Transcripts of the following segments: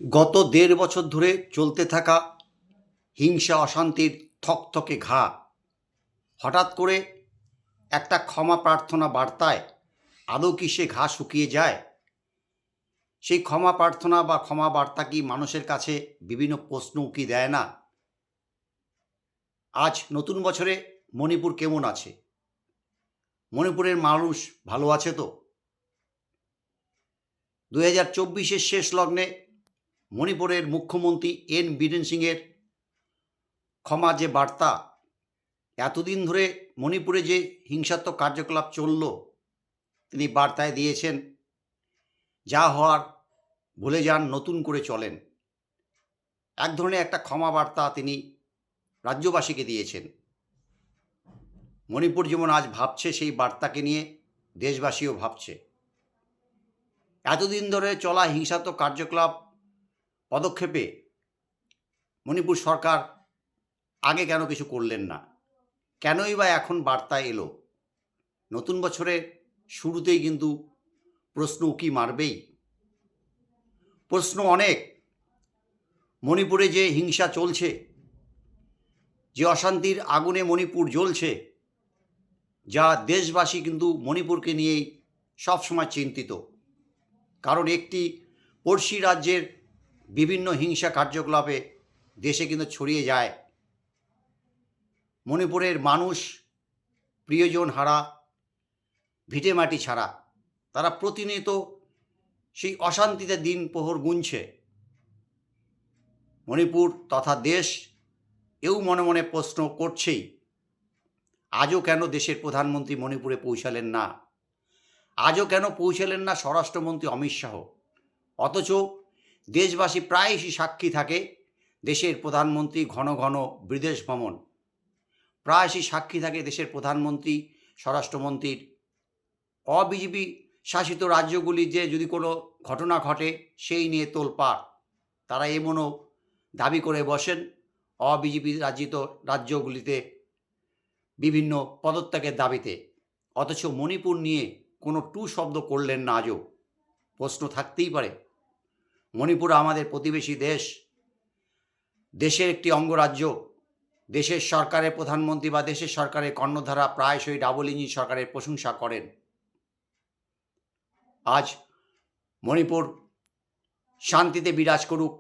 গত ১.৫ বছর ধরে চলতে থাকা হিংসা অশান্তির থকথকে ঘা হঠাৎ করে একটা ক্ষমা প্রার্থনা বার্তায় আদৌ কি সে ঘা শুকিয়ে যায়? সেই ক্ষমা প্রার্থনা বা ক্ষমা বার্তা কি মানুষের কাছে বিভিন্ন প্রশ্ন উকি দেয় না? আজ নতুন বছরে মণিপুর কেমন আছে? মণিপুরের মানুষ ভালো আছে তো? ২০২৪-এর শেষ লগ্নে মণিপুরের মুখ্যমন্ত্রী এন বীরেন সিংয়ের ক্ষমা যে বার্তা, এতদিন ধরে মণিপুরে যে হিংসাত্মক কার্যকলাপ চলল, তিনি বার্তায় দিয়েছেন, যা হওয়ার ভুলে যান, নতুন করে চলেন। এক ধরনের একটা ক্ষমা বার্তা তিনি রাজ্যবাসীকে দিয়েছেন। মণিপুর যেমন আজ ভাবছে, সেই বার্তাকে নিয়ে দেশবাসীও ভাবছে। এতদিন ধরে চলা হিংসাত্মক কার্যকলাপ পদক্ষেপে মণিপুর সরকার আগে কেন কিছু করলেন না? কেনই বা এখন বার্তা এলো? নতুন বছরের শুরুতেই কিন্তু প্রশ্ন উকি মারবেই। প্রশ্ন অনেক। মণিপুরে যে হিংসা চলছে, যে অশান্তির আগুনে মণিপুর জ্বলছে, যা দেশবাসী কিন্তু মণিপুরকে নিয়েই সবসময় চিন্তিত। কারণ একটি পড়শি রাজ্যের বিভিন্ন হিংসা কার্যকলাপে দেশে কিন্তু ছড়িয়ে যায়। মণিপুরের মানুষ প্রিয়জন হারা, ভিটেমাটি ছাড়া, তারা প্রতিনিয়ত সেই অশান্তিতে দিন প্রহর গুনছে। মণিপুর তথা দেশ এও মনে মনে প্রশ্ন করছেই, আজও কেন দেশের প্রধানমন্ত্রী মণিপুরে পৌঁছালেন না? আজও কেন পৌঁছালেন না স্বরাষ্ট্রমন্ত্রী অমিত শাহ? অথচ দেশবাসী প্রায়শই সাক্ষী থাকে দেশের প্রধানমন্ত্রী ঘন ঘন বিদেশ ভ্রমণ, প্রায়শই সাক্ষী থাকে দেশের প্রধানমন্ত্রী স্বরাষ্ট্রমন্ত্রীর অবিজেপি শাসিত রাজ্যগুলি যে যদি কোনো ঘটনা ঘটে সেই নিয়ে তোলপাড়। তারা এমনও দাবি করে বসেন অবিজেপি রাজিত রাজ্যগুলিতে বিভিন্ন পদত্যাগের দাবিতে। অথচ মণিপুর নিয়ে কোনো টু শব্দ করলেন না আজও। প্রশ্ন থাকতেই পারে, মণিপুর আমাদের প্রতিবেশী দেশ, দেশের একটি অঙ্গরাজ্য। দেশের সরকারের প্রধানমন্ত্রী বা দেশের সরকারের কর্ণধারা প্রায়শই ডাবল ইঞ্জিন সরকারের প্রশংসা করেন। আজ মণিপুর শান্তিতে বিরাজ করুক,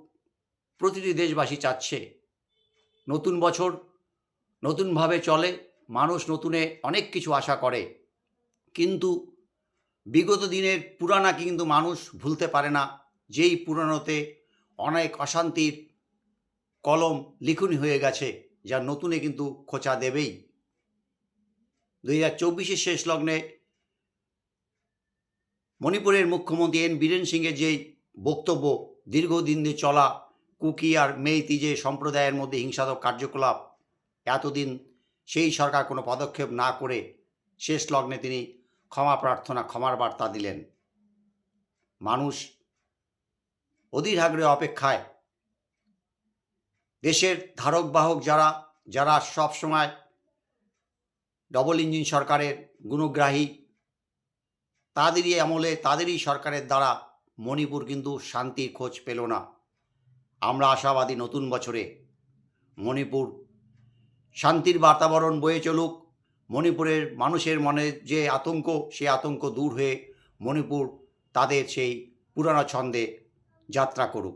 প্রতিটি দেশবাসী চাচ্ছে। নতুন বছর নতুনভাবে চলে, মানুষ নতুনে অনেক কিছু আশা করে, কিন্তু বিগত দিনের পুরানাকে কিন্তু মানুষ ভুলতে পারে না। যেই পুরানোতে অনেক অশান্তির কলম লিখুনি হয়ে গেছে, যা নতুনে কিন্তু খোঁচা দেবেই। ২০২৪-এর শেষ লগ্নে মণিপুরের মুখ্যমন্ত্রী এন বীরেন সিংয়ের যে বক্তব্য, দীর্ঘদিন ধরে চলা কুকি আর মেইতি যে সম্প্রদায়ের মধ্যে হিংসাত্মক কার্যকলাপ, এতদিন সেই সরকার কোনো পদক্ষেপ না করে শেষ লগ্নে তিনি ক্ষমা প্রার্থনা, ক্ষমার বার্তা দিলেন। মানুষ অধীর আগ্রহে অপেক্ষায়। দেশের ধারক বাহক যারা যারা সবসময় ডবল ইঞ্জিন সরকারের গুণগ্রাহী, তাদেরই আমলে, তাদেরই সরকারের দ্বারা মণিপুর কিন্তু শান্তির খোঁজ পেল না। আমরা আশাবাদী নতুন বছরে মণিপুর শান্তির বাতাবরণ বয়ে চলুক। মণিপুরের মানুষের মনে যে আতঙ্ক, সে আতঙ্ক দূর হয়ে মণিপুর তাদের সেই পুরানো ছন্দে যাত্রা করুক।